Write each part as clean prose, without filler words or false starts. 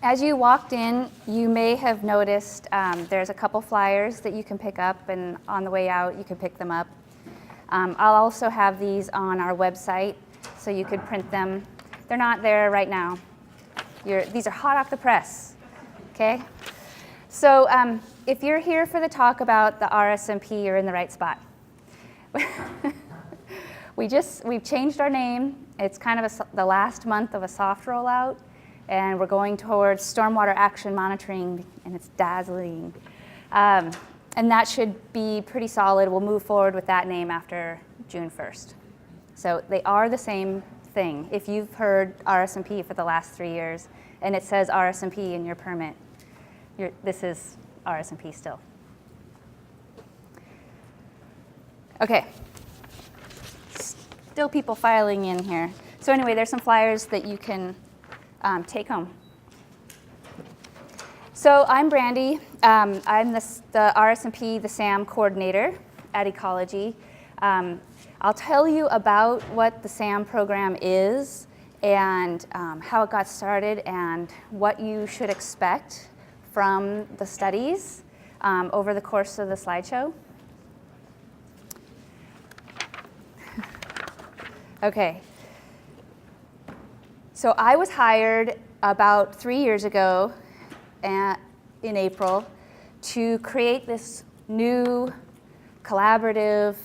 As you walked in, you may have noticed there's a couple flyers that you can pick up, and on the way out you can pick them up. I'll also have these on our website, so you could print them. They're not there right now. These are hot off the press, okay? So if you're here for the talk about the RSMP, you're in the right spot. We've changed our name. It's kind of the last month of a soft rollout, and we're going towards Stormwater Action Monitoring, and it's dazzling. And that should be pretty solid. We'll move forward with that name after June 1st. So they are the same thing. If you've heard RSMP for the last 3 years, and it says RSMP in your permit, this is RSMP still. Okay. Still people filing in here. So anyway, there's some flyers that you can take home. So I'm Brandi. I'm the RSMP, the SAM coordinator at Ecology. I'll tell you about what the SAM program is and how it got started and what you should expect from the studies over the course of the slideshow. Okay. So I was hired about 3 years ago in April to create this new collaborative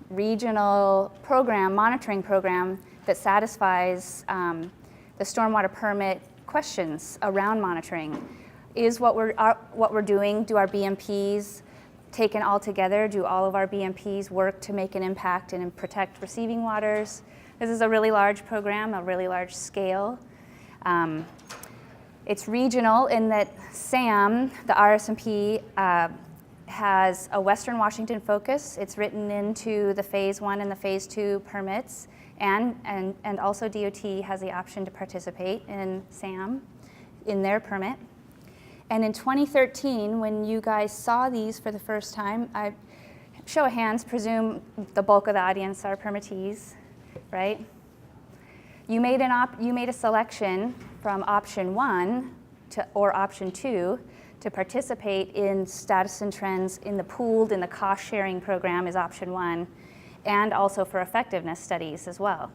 regional program, monitoring program that satisfies the stormwater permit questions around monitoring. Is what we're doing, do our BMPs taken all together, do all of our BMPs work to make an impact and protect receiving waters? This is a really large program, a really large scale. It's regional in that SAM, the RSMP, has a Western Washington focus. It's written into the Phase 1 and the Phase 2 permits, and also DOT has the option to participate in SAM in their permit. And in 2013, when you guys saw these for the first time, I show of hands, presume the bulk of the audience are permittees, right? You made a selection from option 1 or option 2 to participate in status and trends in the cost sharing program is option 1, and also for effectiveness studies as well.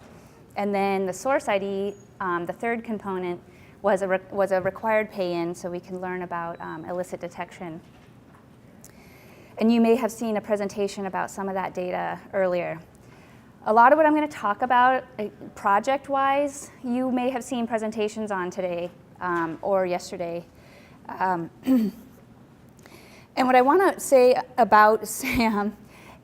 And then the source ID, the third component, was a required pay-in, so we can learn about illicit detection. And you may have seen a presentation about some of that data earlier. A lot of what I'm going to talk about project-wise, you may have seen presentations on today or yesterday. And what I want to say about SAM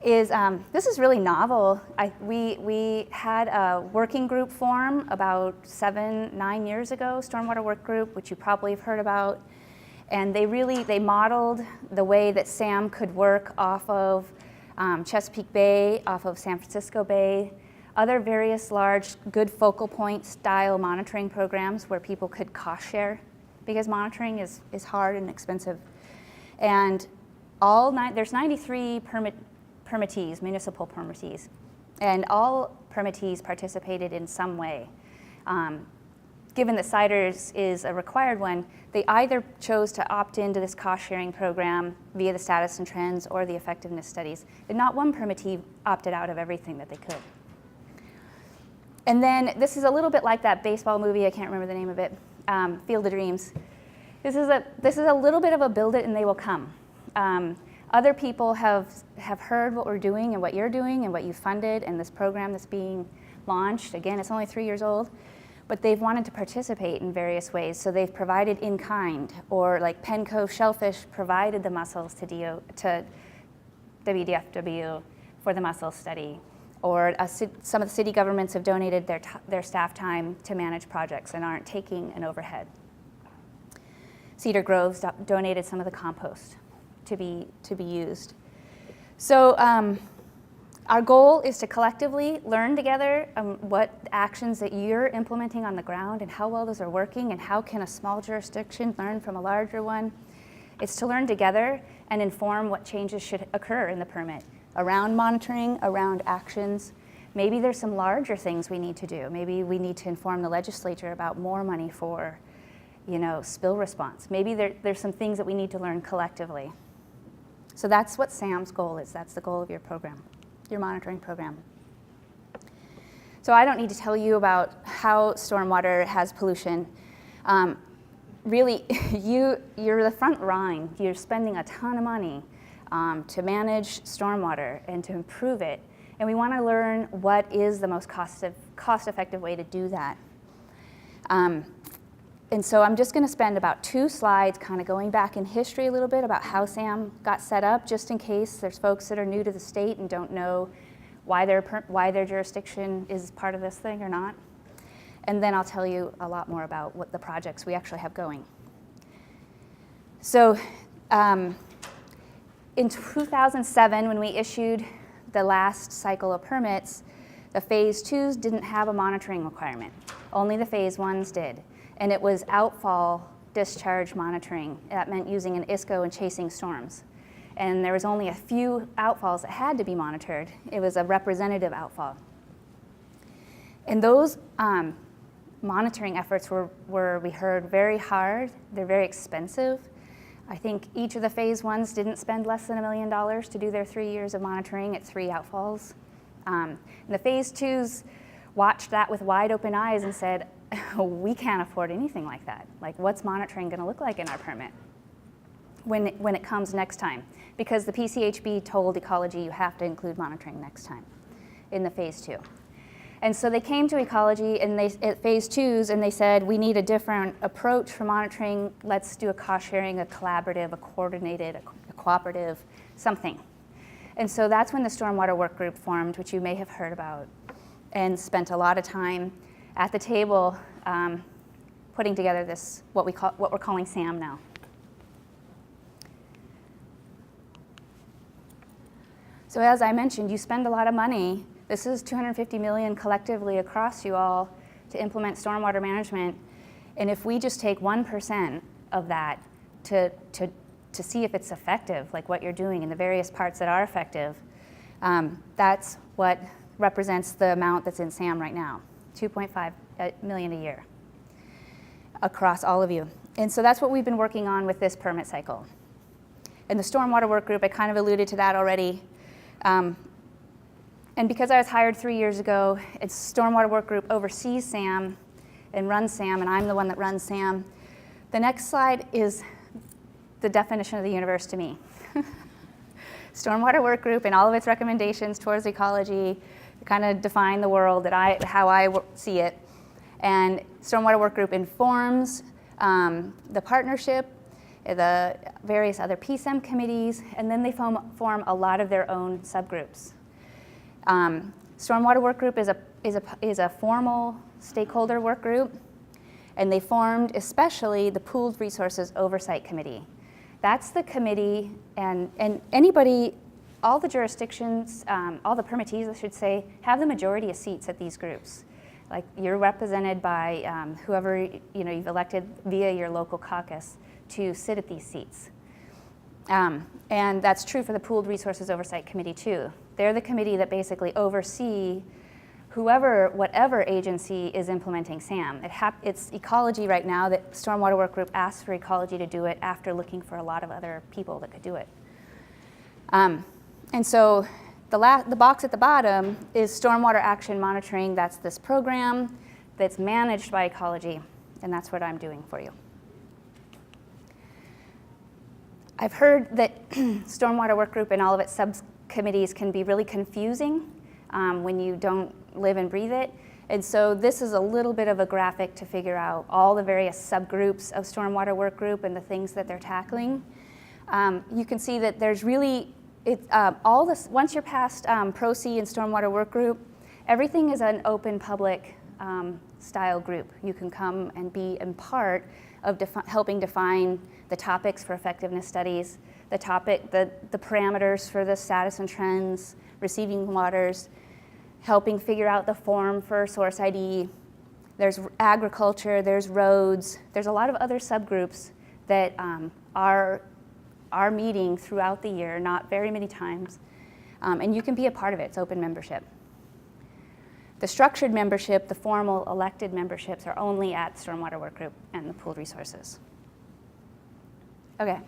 is this is really novel. We had a working group form about 7-9 years ago, Stormwater Work Group, which you probably have heard about. And they modeled the way that SAM could work off of Chesapeake Bay, off of San Francisco Bay, other various large good focal point style monitoring programs where people could cost share, because monitoring is hard and expensive. And there's 93 permittees, municipal permittees, and all permittees participated in some way. Given that CIDRS is a required one, they either chose to opt into this cost-sharing program via the status and trends or the effectiveness studies, and not one permittee opted out of everything that they could. And then this is a little bit like that baseball movie, I can't remember the name of it, Field of Dreams. This is a little bit of a build it and they will come. Other people have heard what we're doing and what you're doing and what you funded and this program that's being launched. Again, it's only 3 years old, but they've wanted to participate in various ways. So they've provided in kind, or like Penn Cove Shellfish provided the mussels to WDFW for the mussel study. Or some of the city governments have donated their staff time to manage projects and aren't taking an overhead. Cedar Grove's donated some of the compost to be used. So our goal is to collectively learn together what actions that you're implementing on the ground and how well those are working, and how can a small jurisdiction learn from a larger one. It's to learn together and inform what changes should occur in the permit around monitoring, around actions. Maybe there's some larger things we need to do. Maybe we need to inform the legislature about more money for spill response. Maybe there's some things that we need to learn collectively. So that's what SAM's goal is. That's the goal of your program, your monitoring program. So I don't need to tell you about how stormwater has pollution. Really, you're the front line. You're spending a ton of money to manage stormwater and to improve it. And we want to learn what is the most cost-effective way to do that. And so I'm just going to spend about 2 slides kind of going back in history a little bit about how SAM got set up, just in case there's folks that are new to the state and don't know why their jurisdiction is part of this thing or not. And then I'll tell you a lot more about what the projects we actually have going. So in 2007, when we issued the last cycle of permits, the phase 2s didn't have a monitoring requirement. Only the phase 1s did. And it was outfall discharge monitoring. That meant using an ISCO and chasing storms. And there was only a few outfalls that had to be monitored. It was a representative outfall. And those monitoring efforts were, we heard, very hard. They're very expensive. I think each of the phase 1s didn't spend less than $1 million to do their 3 years of monitoring at 3 outfalls. And the phase 2s watched that with wide open eyes and said, we can't afford anything like that. Like, what's monitoring going to look like in our permit when it comes next time? Because the PCHB told Ecology you have to include monitoring next time in the phase 2. And so they came to Ecology and at phase 2s, and they said, we need a different approach for monitoring. Let's do a cost sharing, a collaborative, a coordinated, a cooperative, something. And so that's when the Stormwater Work Group formed, which you may have heard about, and spent a lot of time at the table putting together this, what we're calling SAM now. So as I mentioned, you spend a lot of money. This is $250 million collectively across you all to implement stormwater management. And if we just take 1% of that to see if it's effective, like what you're doing in the various parts that are effective, that's what represents the amount that's in SAM right now. $2.5 million a year across all of you. And so that's what we've been working on with this permit cycle. And the Stormwater Work Group, I kind of alluded to that already. And because I was hired 3 years ago, it's Stormwater Work Group oversees SAM and runs SAM, and I'm the one that runs SAM. The next slide is the definition of the universe to me. Stormwater Work Group and all of its recommendations towards ecology kind of define the world that how I see it. And Stormwater Work Group informs the partnership, the various other PSEM committees, and then they form a lot of their own subgroups. Stormwater Work Group is a formal stakeholder work group, and they formed especially the Pooled Resources Oversight Committee. That's the committee, and anybody, all the jurisdictions, all the permittees, I should say, have the majority of seats at these groups. Like, you're represented by whoever you've elected via your local caucus to sit at these seats. And that's true for the Pooled Resources Oversight Committee too. They're the committee that basically oversee whatever agency is implementing SAM. It's Ecology right now that Stormwater Work Group asked for Ecology to do it after looking for a lot of other people that could do it. And so the box at the bottom is Stormwater Action Monitoring. That's this program that's managed by Ecology, and that's what I'm doing for you. I've heard that Stormwater Work Group and all of its subcommittees can be really confusing when you don't live and breathe it. And so this is a little bit of a graphic to figure out all the various subgroups of Stormwater Work Group and the things that they're tackling. You can see that there's really, once you're past Pro-C and Stormwater Work Group, everything is an open public style group. You can come and be in part of helping define the topics for effectiveness studies, the parameters for the status and trends, receiving waters, helping figure out the form for source ID. There's agriculture, there's roads, there's a lot of other subgroups that are meeting throughout the year, not very many times, and you can be a part of it. It's open membership. The structured membership, the formal elected memberships, are only at Stormwater Workgroup and the pooled resources. Okay,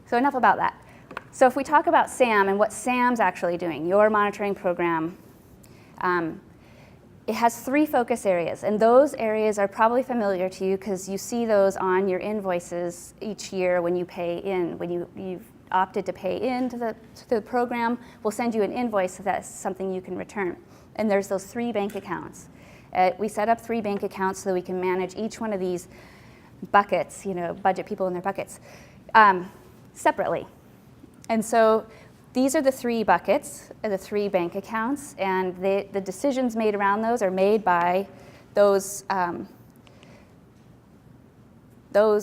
so enough about that. So if we talk about SAM and what SAM's actually doing, your monitoring program, it has 3 focus areas, and those areas are probably familiar to you because you see those on your invoices each year when you pay in. When you've opted to pay into the program, we'll send you an invoice so that's something you can return. And there's those 3 bank accounts. We set up 3 bank accounts so that we can manage each one of these buckets, budget people in their buckets, separately. And so these are the 3 buckets, the 3 bank accounts, and the decisions made around those are made by those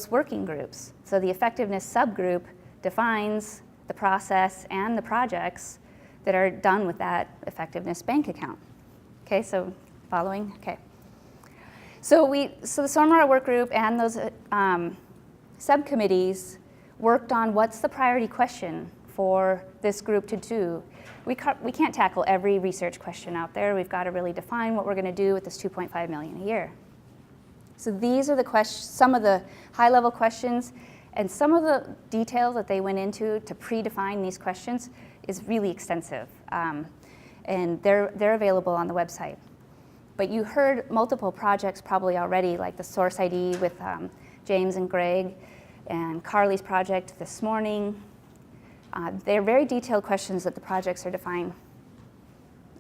working groups. So the effectiveness subgroup defines the process and the projects that are done with that effectiveness bank account. Okay, so following? Okay. So the Stormwater Work Group and those subcommittees worked on what's the priority question for this group to do. We can't tackle every research question out there. We've got to really define what we're going to do with this $2.5 million a year. So these are some of the high-level questions, and some of the details that they went into to predefine these questions is really extensive, and they're available on the website. But you heard multiple projects probably already, like the Source ID with James and Greg, and Carly's project this morning. They're very detailed questions that the projects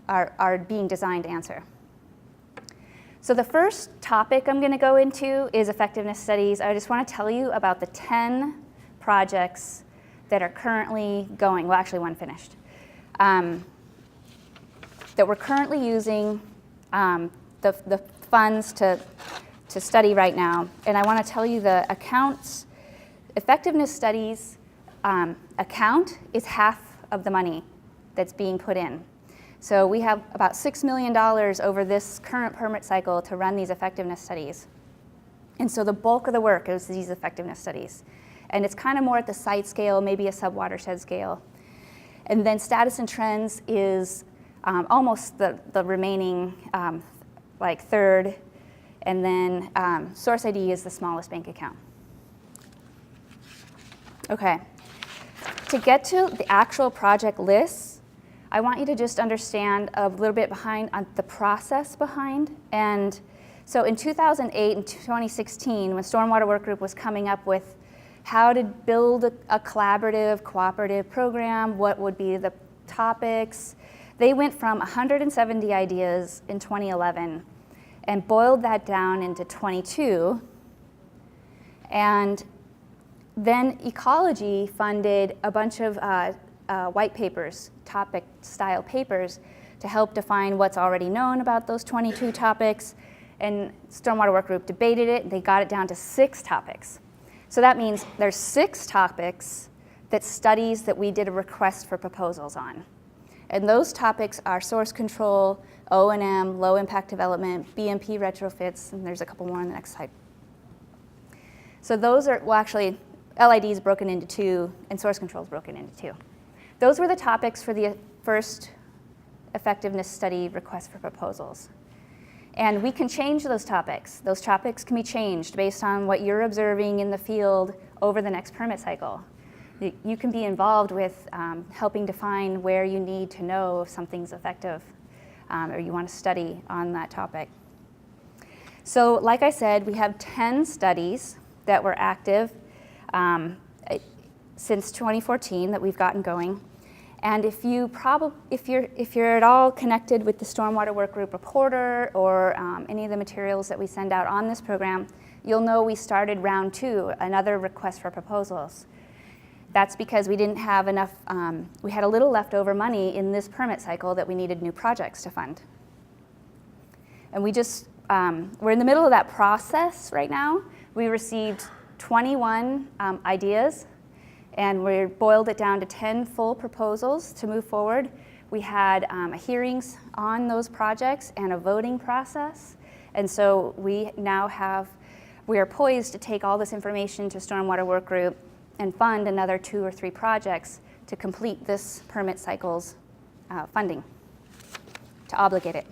are being designed to answer. So the first topic I'm going to go into is effectiveness studies. I just want to tell you about the 10 projects that are currently going, well, actually one finished, that we're currently using the funds to study right now. And I want to tell you the accounts, effectiveness studies account is half of the money that's being put in. So we have about $6 million over this current permit cycle to run these effectiveness studies. And so the bulk of the work is these effectiveness studies. And it's kind of more at the site scale, maybe a sub-watershed scale. And then status and trends is almost the remaining third. And then Source ID is the smallest bank account. Okay. To get to the actual project lists, I want you to just understand a little bit behind on the process behind. And so in 2008 and 2016, when Stormwater Work Group was coming up with how to build a collaborative, cooperative program, what would be the topics, they went from 170 ideas in 2011 and boiled that down into 22. And then Ecology funded a bunch of white papers, topic style papers, to help define what's already known about those 22 topics. And Stormwater Work Group debated it, and they got it down to 6 topics. So that means there's 6 topics that studies that we did a request for proposals on. And those topics are source control, O&M, low impact development, BMP retrofits, and there's a couple more on the next slide. So those are, well actually, LID is broken into 2, and source control is broken into 2. Those were the topics for the first effectiveness study request for proposals. And we can change those topics. Those topics can be changed based on what you're observing in the field over the next permit cycle. You can be involved with helping define where you need to know if something's effective or you want to study on that topic. So like I said, we have 10 studies that were active since 2014 that we've gotten going. And if you're at all connected with the Stormwater Work Group reporter or any of the materials that we send out on this program, you'll know we started round 2, another request for proposals. That's because we didn't have enough, we had a little leftover money in this permit cycle that we needed new projects to fund. And we just, we're in the middle of that process right now. We received 21 ideas, and we boiled it down to 10 full proposals to move forward. We had hearings on those projects and a voting process. And so we are poised to take all this information to Stormwater Work Group and fund another 2 or 3 projects to complete this permit cycle's funding, to obligate it.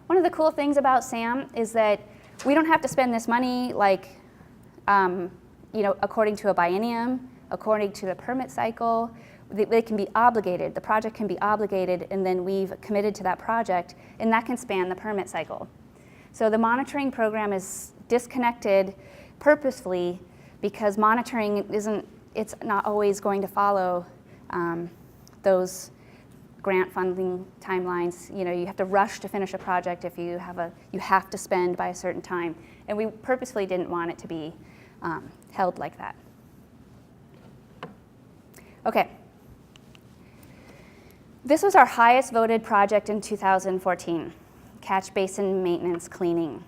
One of the cool things about SAM is that we don't have to spend this money like, according to a biennium, according to the permit cycle. They can be obligated, the project can be obligated, and then we've committed to that project, and that can span the permit cycle. So the monitoring program is disconnected purposefully because monitoring it's not always going to follow those grant funding timelines. You have to rush to finish a project if you have to spend by a certain time. And we purposefully didn't want it to be held like that. Okay. This was our highest voted project in 2014, catch basin maintenance cleaning.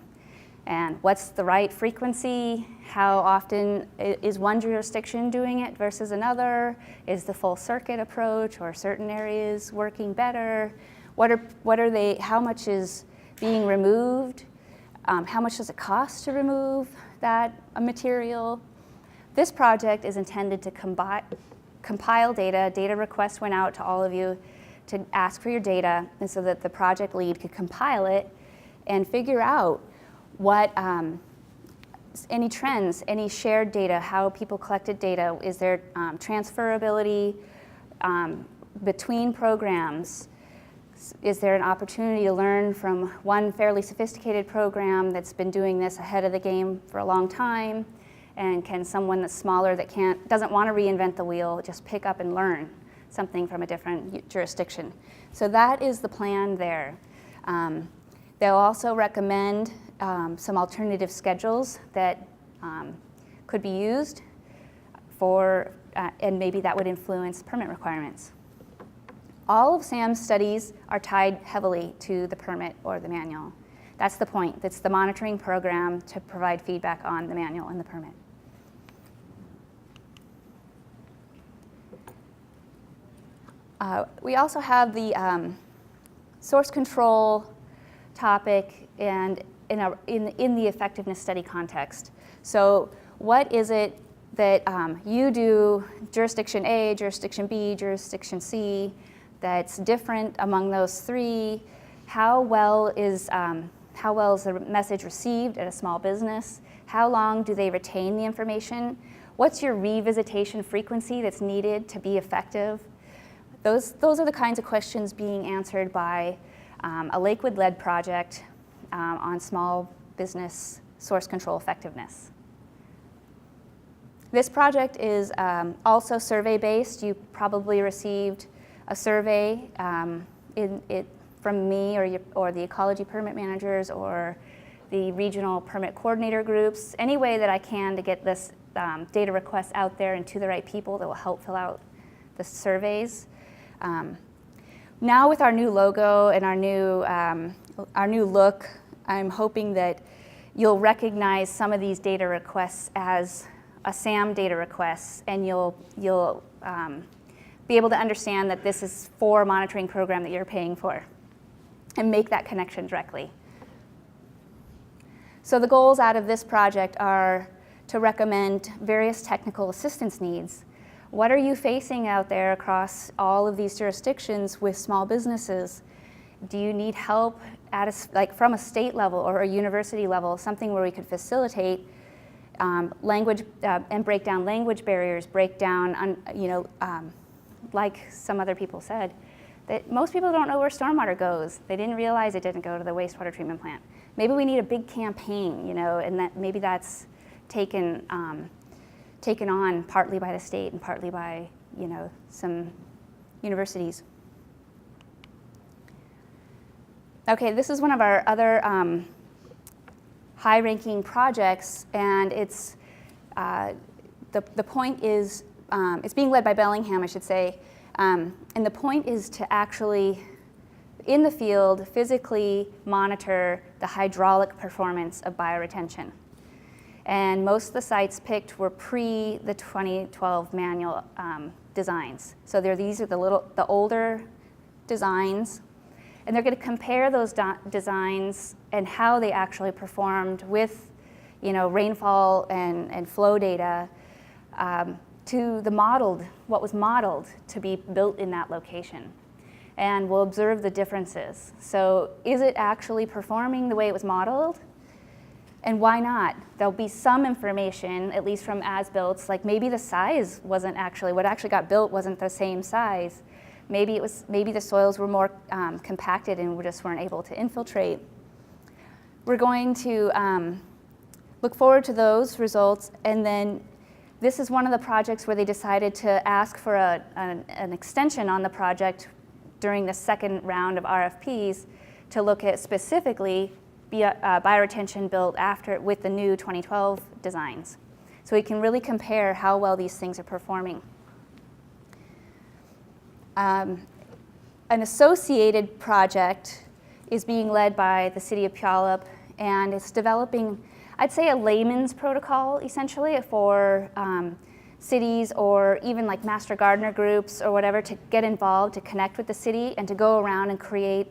And what's the right frequency? How often is one jurisdiction doing it versus another? Is the full circuit approach or certain areas working better? What are they, how much is being removed? How much does it cost to remove that material? This project is intended to compile data. Data requests went out to all of you to ask for your data, and so that the project lead could compile it and figure out what any trends, any shared data, how people collected data. Is there transferability between programs? Is there an opportunity to learn from one fairly sophisticated program that's been doing this ahead of the game for a long time? And can someone that's smaller that doesn't want to reinvent the wheel just pick up and learn something from a different jurisdiction? So that is the plan there. They'll also recommend some alternative schedules that could be used for, and maybe that would influence permit requirements. All of SAM's studies are tied heavily to the permit or the manual. That's the point. That's the monitoring program to provide feedback on the manual and the permit. We also have the source control topic and in the effectiveness study context. So what is it that you do, jurisdiction A, jurisdiction B, jurisdiction C, that's different among those three? How well is the message received at a small business? How long do they retain the information? What's your revisitation frequency that's needed to be effective? Those are the kinds of questions being answered by a Lakewood-led project on small business source control effectiveness. This project is also survey-based. You probably received a survey from me or the Ecology permit managers or the regional permit coordinator groups. Any way that I can to get this data request out there and to the right people that will help fill out the surveys. Now with our new logo and our new look, I'm hoping that you'll recognize some of these data requests as a SAM data request, and you'll be able to understand that this is for a monitoring program that you're paying for, and make that connection directly. So the goals out of this project are to recommend various technical assistance needs. What are you facing out there across all of these jurisdictions with small businesses? Do you need help at from a state level or a university level, something where we could facilitate language and break down language barriers, break down, like some other people said, that most people don't know where stormwater goes. They didn't realize it didn't go to the wastewater treatment plant. Maybe we need a big campaign, and that maybe that's taken on partly by the state and partly by, some universities. Okay, this is one of our other high-ranking projects, and it's the point is it's being led by Bellingham, I should say, and the point is to actually, in the field, physically monitor the hydraulic performance of bioretention. And most of the sites picked were pre the 2012 manual designs. So these are the older designs, and they're going to compare those designs and how they actually performed with, rainfall and flow data to what was modeled to be built in that location. and we'll observe the differences. So is it actually performing the way it was modeled? And why not? There'll be some information, at least from as-builts, like maybe the size wasn't actually, what actually got built wasn't the same size. Maybe the soils were more compacted and we just weren't able to infiltrate. We're going to look forward to those results, and then this is one of the projects where they decided to ask for an extension on the project during the second round of RFPs to look at specifically bioretention built after with the new 2012 designs. So we can really compare how well these things are performing. An associated project is being led by the City of Puyallup, and it's developing, I'd say, a layman's protocol essentially for cities or even like master gardener groups or whatever to get involved, to connect with the city and to go around and create,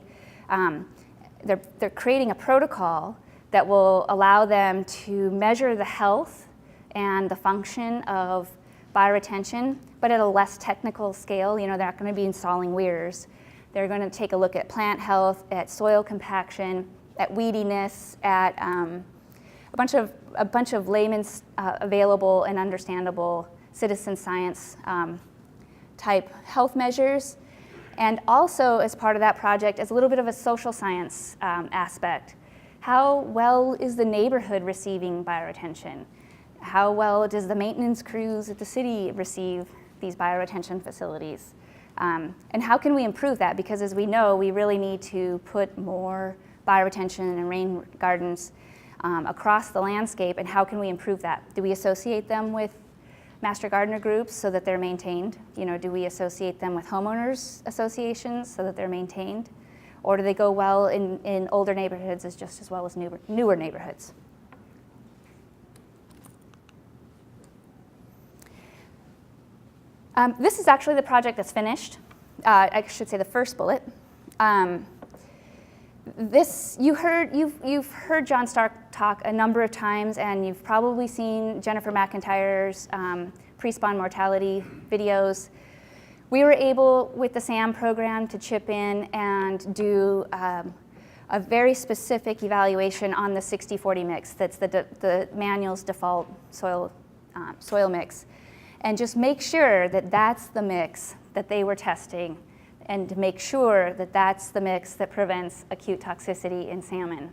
they're creating a protocol that will allow them to measure the health and the function of bioretention, but at a less technical scale. You know, they're not going to be installing weirs. They're going to take a look at plant health, at soil compaction, at weediness, at a bunch of layman's available and understandable citizen science type health measures. And also, as part of that project, is a little bit of a social science aspect. How well is the neighborhood receiving bioretention? How well does the maintenance crews at the city receive these bioretention facilities? And how can we improve that? Because as we know, we really need to put more bioretention and rain gardens across the landscape, and how can we improve that? Do we associate them with master gardener groups so that they're maintained? You know, do we associate them with homeowners associations so that they're maintained? Or do they go well in older neighborhoods just as well as newer neighborhoods? This is actually the project that's finished. I should say the first bullet. You've heard John Stark talk a number of times, and you've probably seen Jennifer McIntyre's pre-spawn mortality videos. We were able, with the SAM program, to chip in and do a very specific evaluation on the 60-40 mix. That's the manual's default soil mix. And just make sure that that's the mix that they were testing, and to make sure that that's the mix that prevents acute toxicity in salmon.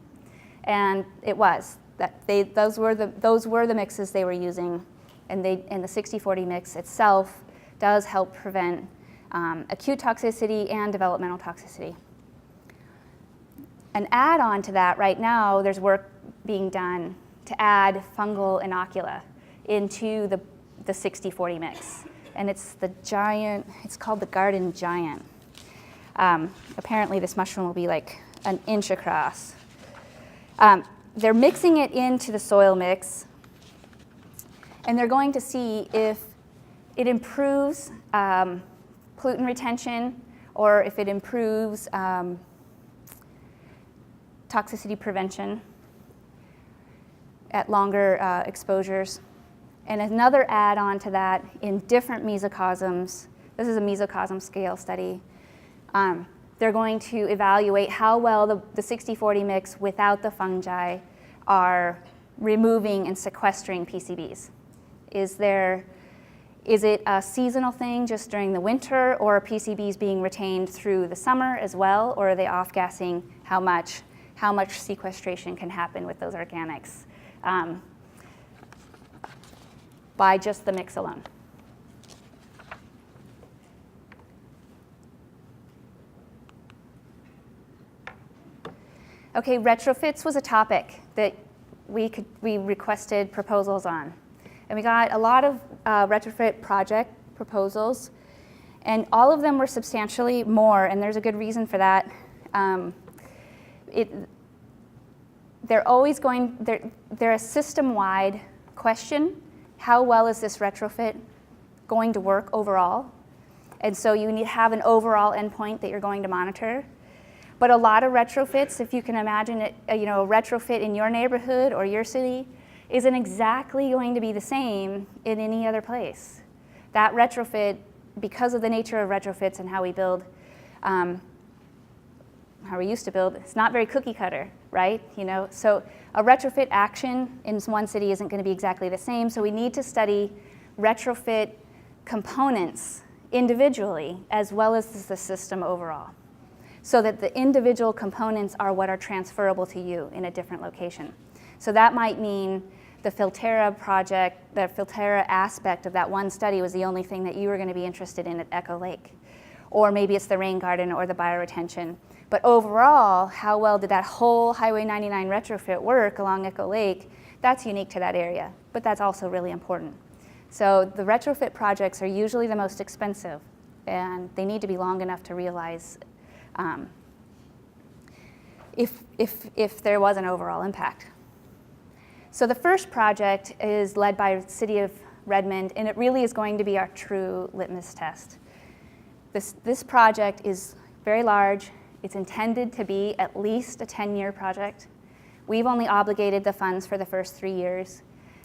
And it was. Those were the mixes they were using, and the 60-40 mix itself does help prevent acute toxicity and developmental toxicity. An add-on to that, right now, there's work being done to add fungal inocula into the 60-40 mix. And it's called the Garden Giant. Apparently this mushroom will be like an inch across. They're mixing it into the soil mix, and they're going to see if it improves pollutant retention or if it improves toxicity prevention at longer exposures. And another add-on to that, in different mesocosms, this is a mesocosm scale study, they're going to evaluate how well the 60-40 mix without the fungi are removing and sequestering PCBs. Is it a seasonal thing just during the winter, or are PCBs being retained through the summer as well, or are they off-gassing? How much sequestration can happen with those organics by just the mix alone? Okay, retrofits was a topic that we requested proposals on. And we got a lot of retrofit project proposals, and all of them were substantially more, and there's a good reason for that. They're a system-wide question. How well is this retrofit going to work overall? And so you need to have an overall endpoint that you're going to monitor. But a lot of retrofits, if you can imagine it, a retrofit in your neighborhood or your city, isn't exactly going to be the same in any other place. That retrofit, because of the nature of retrofits and how we build, how we used to build, it's not very cookie cutter, right? So a retrofit action in one city isn't going to be exactly the same, so we need to study retrofit components individually as well as the system overall, so that the individual components are what are transferable to you in a different location. So that might mean the Filterra project, the Filterra aspect of that one study was the only thing that you were going to be interested in at Echo Lake. Or maybe it's the rain garden or the bioretention. But overall, how well did that whole Highway 99 retrofit work along Echo Lake? That's unique to that area, but that's also really important. So the retrofit projects are usually the most expensive, and they need to be long enough to realize if there was an overall impact. So the first project is led by the City of Redmond, and it really is going to be our true litmus test. This project is very large. It's intended to be at least a 10-year project. We've only obligated the funds for the first 3 years,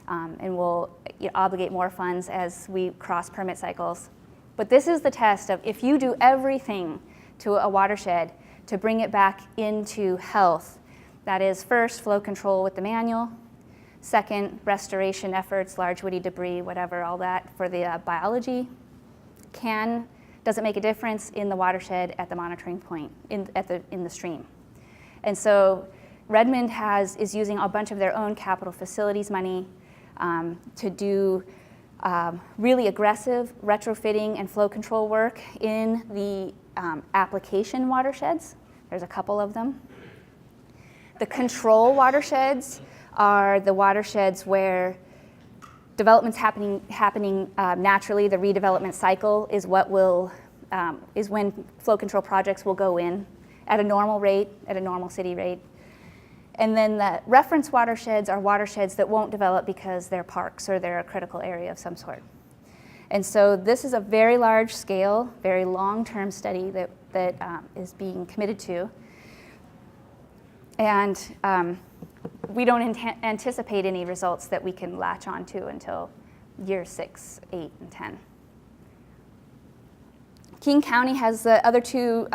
and we'll obligate more funds as we cross permit cycles. But this is the test of if you do everything to a watershed to bring it back into health. That is, first, flow control with the manual. Second, restoration efforts, large woody debris, whatever, all that for the biology. Does it make a difference in the watershed at the monitoring point, in the stream? And so Redmond is using a bunch of their own capital facilities money to do really aggressive retrofitting and flow control work in the application watersheds. There's a couple of them. The control watersheds are the watersheds where development's happening naturally. The redevelopment cycle is is when flow control projects will go in at a normal rate, at a normal city rate. And then the reference watersheds are watersheds that won't develop because they're parks or they're a critical area of some sort. And so this is a very large scale, very long-term study that is being committed to. And we don't anticipate any results that we can latch onto until year 6, 8, and 10. Keene County has the other two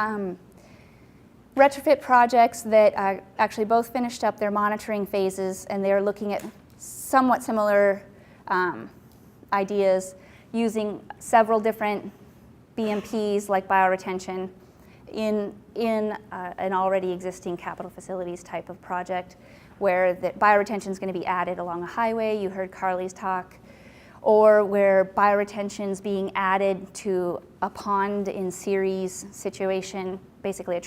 retrofit projects that actually both finished up their monitoring phases, and they're looking at somewhat similar ideas using several different BMPs like bioretention in an already existing capital facilities type of project where the bioretention is going to be added along a highway. You heard Carly's talk. Or where bioretention is being added to a pond in series situation, basically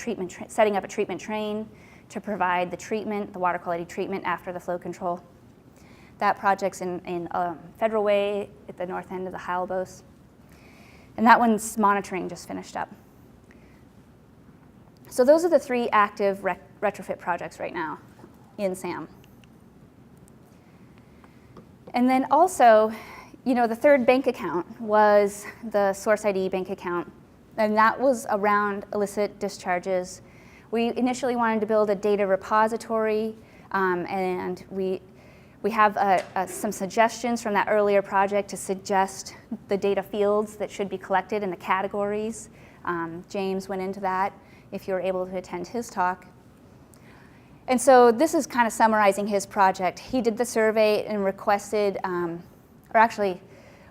setting up a treatment train to provide the treatment, the water quality treatment after the flow control. That project's in Federal Way at the north end of the HighLevel. And that one's monitoring just finished up. So those are the 3 active retrofit projects right now in SAM. And then also, the third bank account was the Source ID bank account, and that was around illicit discharges. We initially wanted to build a data repository, and we have some suggestions from that earlier project to suggest the data fields that should be collected and the categories. James went into that if you were able to attend his talk. And so this is kind of summarizing his project. He did the survey and requested, or actually,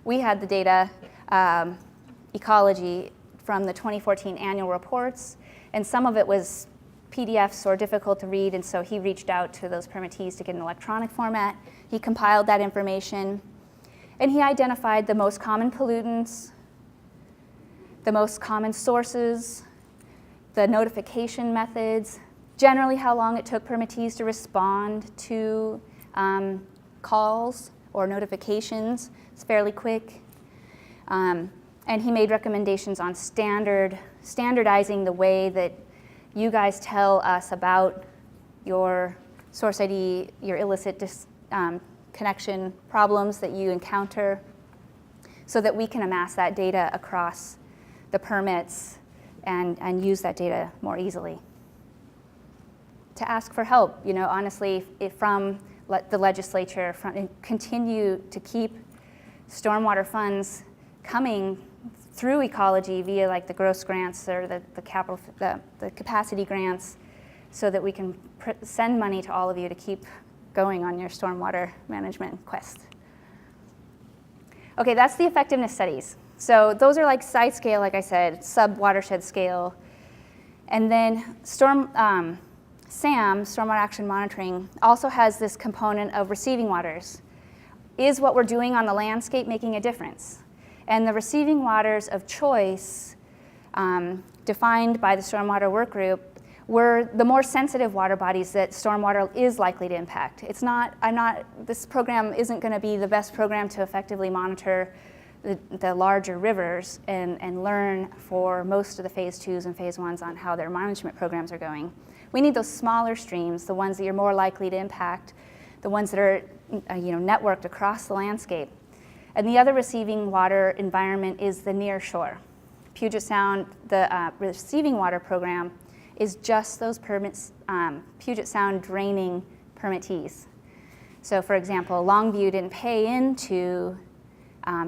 we had the data, Ecology, from the 2014 annual reports, and some of it was PDFs or difficult to read, and so he reached out to those permittees to get an electronic format. He compiled that information, and he identified the most common pollutants, the most common sources, the notification methods, generally how long it took permittees to respond to calls or notifications. It's fairly quick. And he made recommendations on standardizing the way that you guys tell us about your source ID, your illicit connection problems that you encounter, so that we can amass that data across the permits and use that data more easily. To ask for help, honestly, if from the legislature, continue to keep stormwater funds coming through Ecology via like the gross grants or the capacity grants, so that we can send money to all of you to keep going on your stormwater management quest. Okay, that's the effectiveness studies. So those are like site scale, like I said, sub-watershed scale. And then SAM, Stormwater Action Monitoring, also has this component of receiving waters. Is what we're doing on the landscape making a difference? And the receiving waters of choice, defined by the Stormwater Work Group, were the more sensitive water bodies that stormwater is likely to impact. This program isn't going to be the best program to effectively monitor the larger rivers and learn for most of the phase 2s and phase 1s on how their management programs are going. We need those smaller streams, the ones that you're more likely to impact, the ones that are networked across the landscape. And the other receiving water environment is the near shore. Puget Sound, the receiving water program, is just those permits, Puget Sound draining permittees. So for example, Longview didn't pay into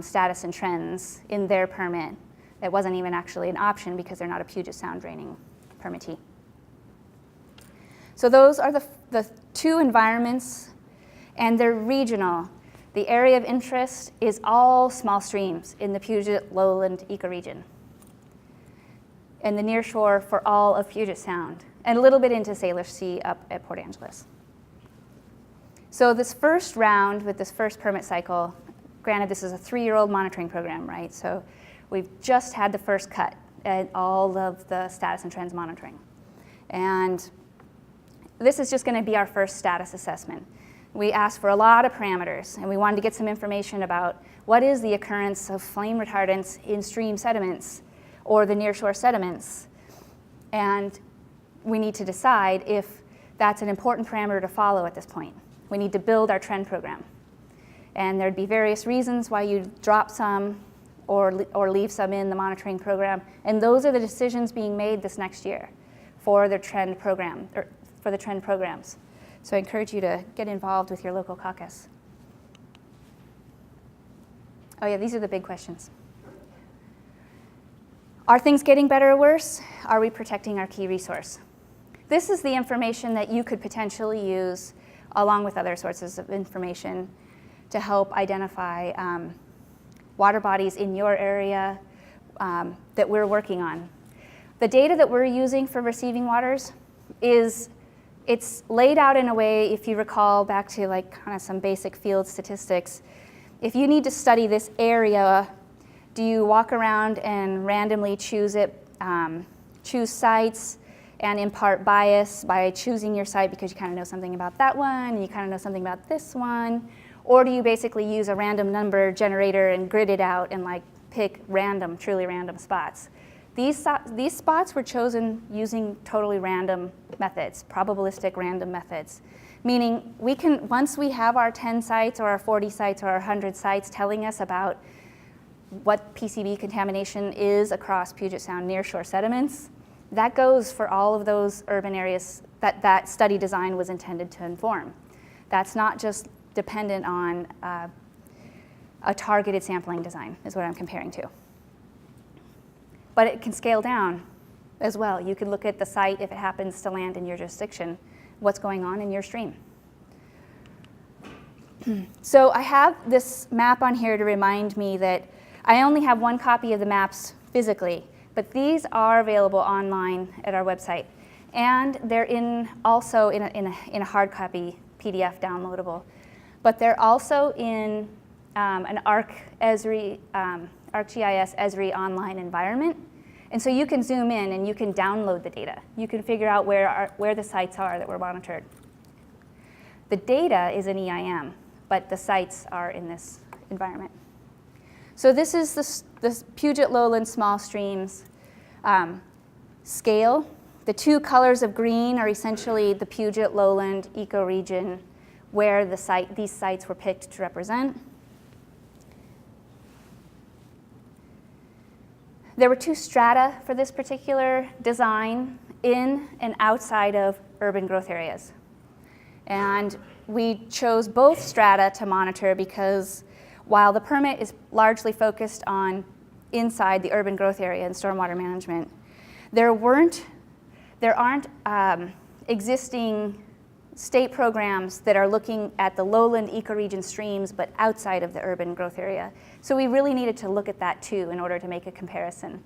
status and trends in their permit. It wasn't even actually an option because they're not a Puget Sound draining permittee. So those are the two environments, and they're regional. The area of interest is all small streams in the Puget Lowland ecoregion, and the near shore for all of Puget Sound, and a little bit into Salish Sea up at Port Angeles. So this first round with this first permit cycle, granted this is a 3-year-old monitoring program, right? So we've just had the first cut at all of the status and trends monitoring. And this is just gonna be our first status assessment. We asked for a lot of parameters, and we wanted to get some information about what is the occurrence of flame retardants in stream sediments or the nearshore sediments. And we need to decide if that's an important parameter to follow at this point. We need to build our trend program. And there'd be various reasons why you drop some or leave some in the monitoring program. And those are the decisions being made this next year for the trend program, or for the trend programs. So I encourage you to get involved with your local caucus. Oh yeah, these are the big questions. Are things getting better or worse? Are we protecting our key resource? This is the information that you could potentially use along with other sources of information to help identify water bodies in your area that we're working on. The data that we're using for receiving waters it's laid out in a way, if you recall back to like kind of some basic field statistics. If you need to study this area, do you walk around and randomly choose sites and impart bias by choosing your site because you kind of know something about that one and you kind of know something about this one? Or do you basically use a random number generator and grid it out and like pick random, truly random spots? These spots were chosen using totally random methods, probabilistic random methods, meaning we can, once we have our 10 sites or our 40 sites or our 100 sites telling us about what PCB contamination is across Puget Sound nearshore sediments, that goes for all of those urban areas that study design was intended to inform. That's not just dependent on a targeted sampling design, is what I'm comparing to. But it can scale down as well. You can look at the site if it happens to land in your jurisdiction, what's going on in your stream. So I have this map on here to remind me that I only have one copy of the maps physically, but these are available online at our website. And they're also in a hard copy PDF downloadable. But they're also in an ArcGIS Esri online environment. And so you can zoom in and you can download the data. You can figure out where the sites are that were monitored. The data is in EIM, but the sites are in this environment. So this is the Puget Lowland small streams scale. The two colors of green are essentially the Puget Lowland ecoregion where these sites were picked to represent. There were two strata for this particular design, in and outside of urban growth areas. And we chose both strata to monitor because while the permit is largely focused on inside the urban growth area and stormwater management. There aren't existing state programs that are looking at the lowland ecoregion streams but outside of the urban growth area. So we really needed to look at that too in order to make a comparison.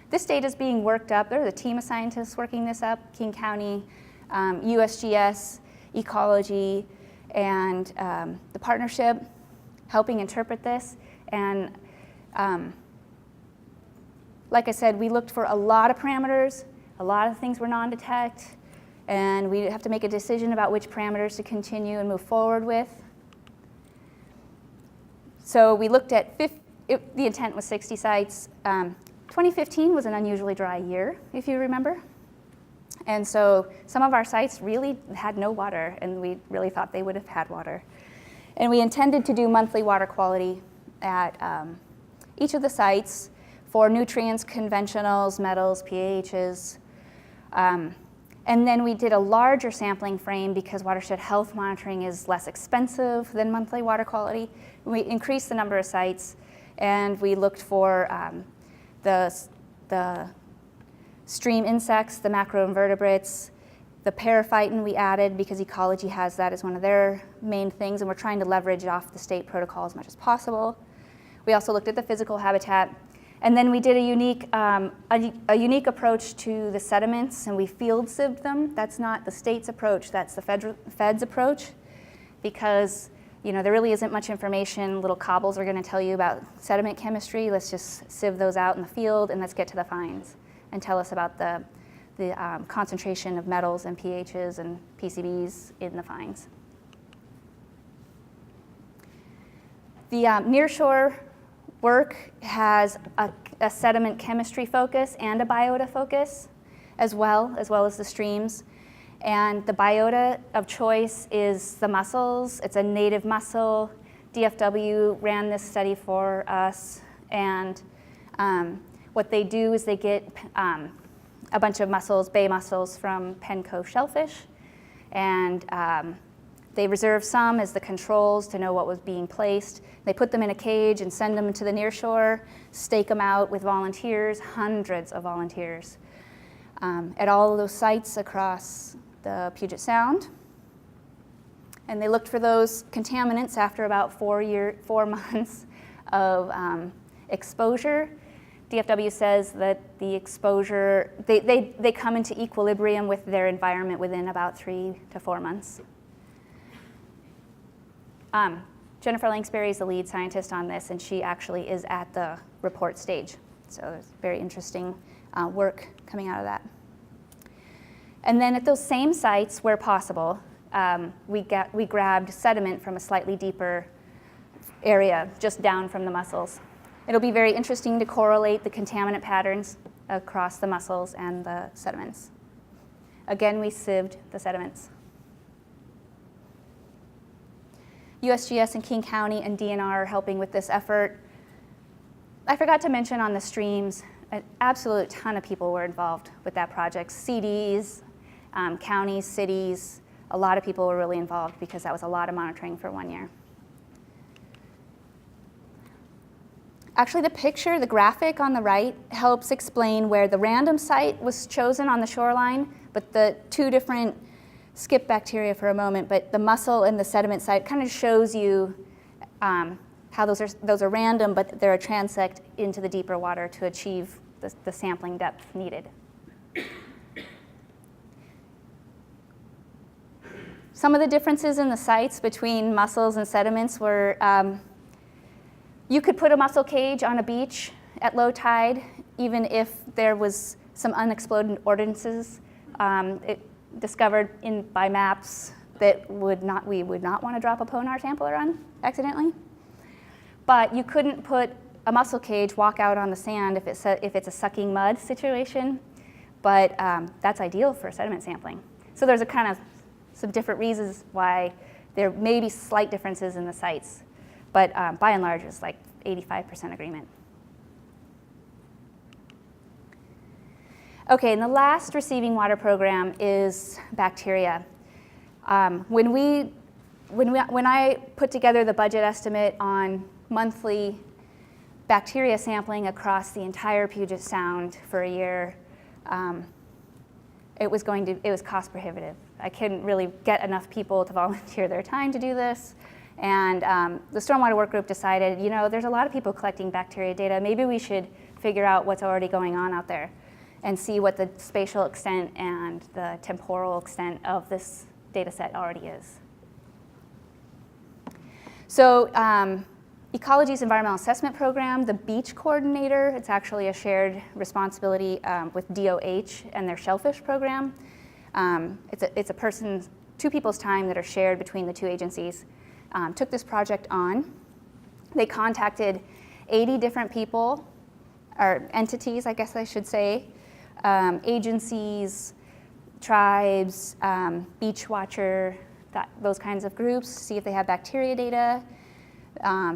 This data is being worked up. There's a team of scientists working this up, Keene County, USGS, Ecology, and the partnership helping interpret this. And like I said, we looked for a lot of parameters. A lot of things were non-detect, and we have to make a decision about which parameters to continue and move forward with. So we looked at, the intent was 60 sites. 2015 was an unusually dry year, if you remember. And so some of our sites really had no water, and we really thought they would have had water. And we intended to do monthly water quality at each of the sites for nutrients, conventionals, metals, pHs. And then we did a larger sampling frame because watershed health monitoring is less expensive than monthly water quality. We increased the number of sites, and we looked for the stream insects, the macroinvertebrates, the periphyton we added because Ecology has that as one of their main things, and we're trying to leverage off the state protocol as much as possible. We also looked at the physical habitat, and then we did a unique approach to the sediments, and we field sieved them. That's not the state's approach, that's the fed's approach, because there really isn't much information. Little cobbles are going to tell you about sediment chemistry. Let's just sieve those out in the field, and let's get to the fines and tell us about the concentration of metals and pHs and PCBs in the fines. The nearshore work has a sediment chemistry focus and a biota focus as well as the streams. And the biota of choice is the mussels. It's a native mussel. DFW ran this study for us, and what they do is they get a bunch of mussels, bay mussels from Penn Cove shellfish, and they reserve some as the controls to know what was being placed. They put them in a cage and send them to the nearshore, stake them out with volunteers, hundreds of volunteers, at all of those sites across the Puget Sound. And they looked for those contaminants after about 4 months of exposure. DFW says that the exposure, they come into equilibrium with their environment within about 3 to 4 months. Jennifer Langsbury is the lead scientist on this, and she actually is at the report stage. So there's very interesting work coming out of that. And then at those same sites where possible, we grabbed sediment from a slightly deeper area, just down from the mussels. It'll be very interesting to correlate the contaminant patterns across the mussels and the sediments. Again, we sieved the sediments. USGS and Keene County and DNR are helping with this effort. I forgot to mention on the streams, an absolute ton of people were involved with that project. CDs, counties, cities, a lot of people were really involved because that was a lot of monitoring for 1 year. Actually, the picture, the graphic on the right, helps explain where the random site was chosen on the shoreline, but the two different, skip bacteria for a moment, but the mussel and the sediment site kind of shows you how those are random, but they're a transect into the deeper water to achieve the sampling depth needed. Some of the differences in the sites between mussels and sediments were you could put a mussel cage on a beach at low tide, even if there was some unexploded ordinances discovered by maps that we would not want to drop a Ponar sampler on accidentally. But you couldn't put a mussel cage, walk out on the sand if it's a sucking mud situation, but that's ideal for sediment sampling. So there's some different reasons why there may be slight differences in the sites, but by and large it's like 85% agreement. Okay, and the last receiving water program is bacteria. When we when I put together the budget estimate on monthly bacteria sampling across the entire Puget Sound for a year, it was cost prohibitive. I couldn't really get enough people to volunteer their time to do this. And the Stormwater Work Group decided, you know, there's a lot of people collecting bacteria data. Maybe we should figure out what's already going on out there and see what the spatial extent and the temporal extent of this data set already is. So Ecology's environmental assessment program, the beach coordinator, it's actually a shared responsibility with DOH and their shellfish program. It's two people's time that are shared between the two agencies. Took this project on. They contacted 80 different people, or entities, I guess I should say, agencies, tribes, beach watcher, those kinds of groups, see if they have bacteria data.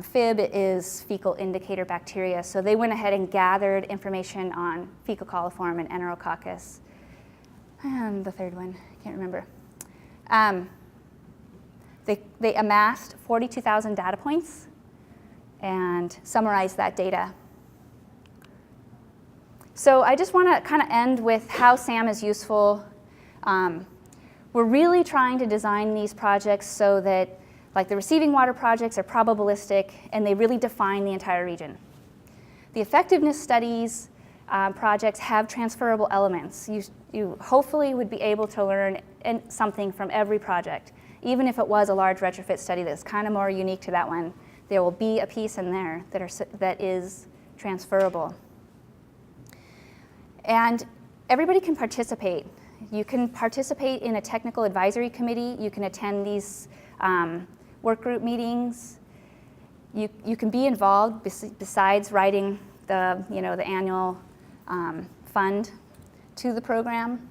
FIB is fecal indicator bacteria, so they went ahead and gathered information on fecal coliform and Enterococcus. And the third one, I can't remember. They amassed 42,000 data points and summarized that data. So I just want to kind of end with how SAM is useful. We're really trying to design these projects so that, like, the receiving water projects are probabilistic and they really define the entire region. The effectiveness studies projects have transferable elements. You hopefully would be able to learn something from every project. Even if it was a large retrofit study that's kind of more unique to that one, there will be a piece in there that is transferable. And everybody can participate. You can participate in a technical advisory committee. You can attend these work group meetings. You can be involved besides writing the annual fund to the program.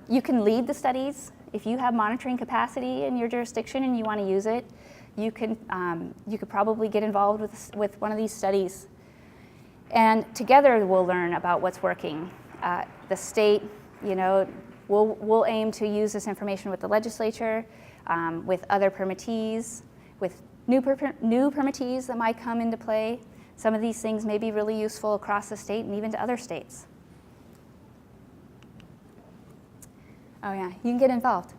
You can lead the studies. If you have monitoring capacity in your jurisdiction and you want to use it, you could probably get involved with one of these studies. And together we'll learn about what's working. The state, we'll aim to use this information with the legislature, with other permittees, with new permittees that might come into play. Some of these things may be really useful across the state and even to other states. Oh yeah, you can get involved.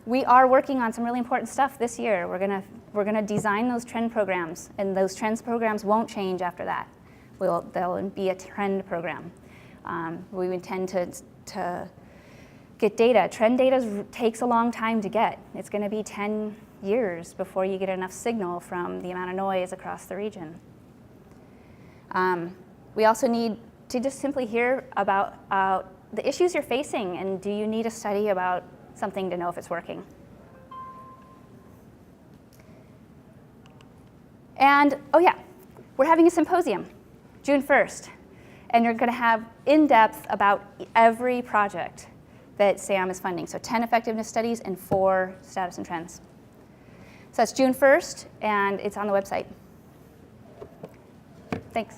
We are working on some really important stuff this year. We're gonna design those trend programs, and those trends programs won't change after that. They'll be a trend program. We intend to get data. Trend data takes a long time to get. It's going to be 10 years before you get enough signal from the amount of noise across the region. We also need to just simply hear about the issues you're facing, and do you need a study about something to know if it's working? And, oh yeah, we're having a symposium, June 1st, and you're going to have in-depth about every project that SAM is funding. So 10 effectiveness studies and 4 status and trends. So that's June 1st, and it's on the website. Thanks.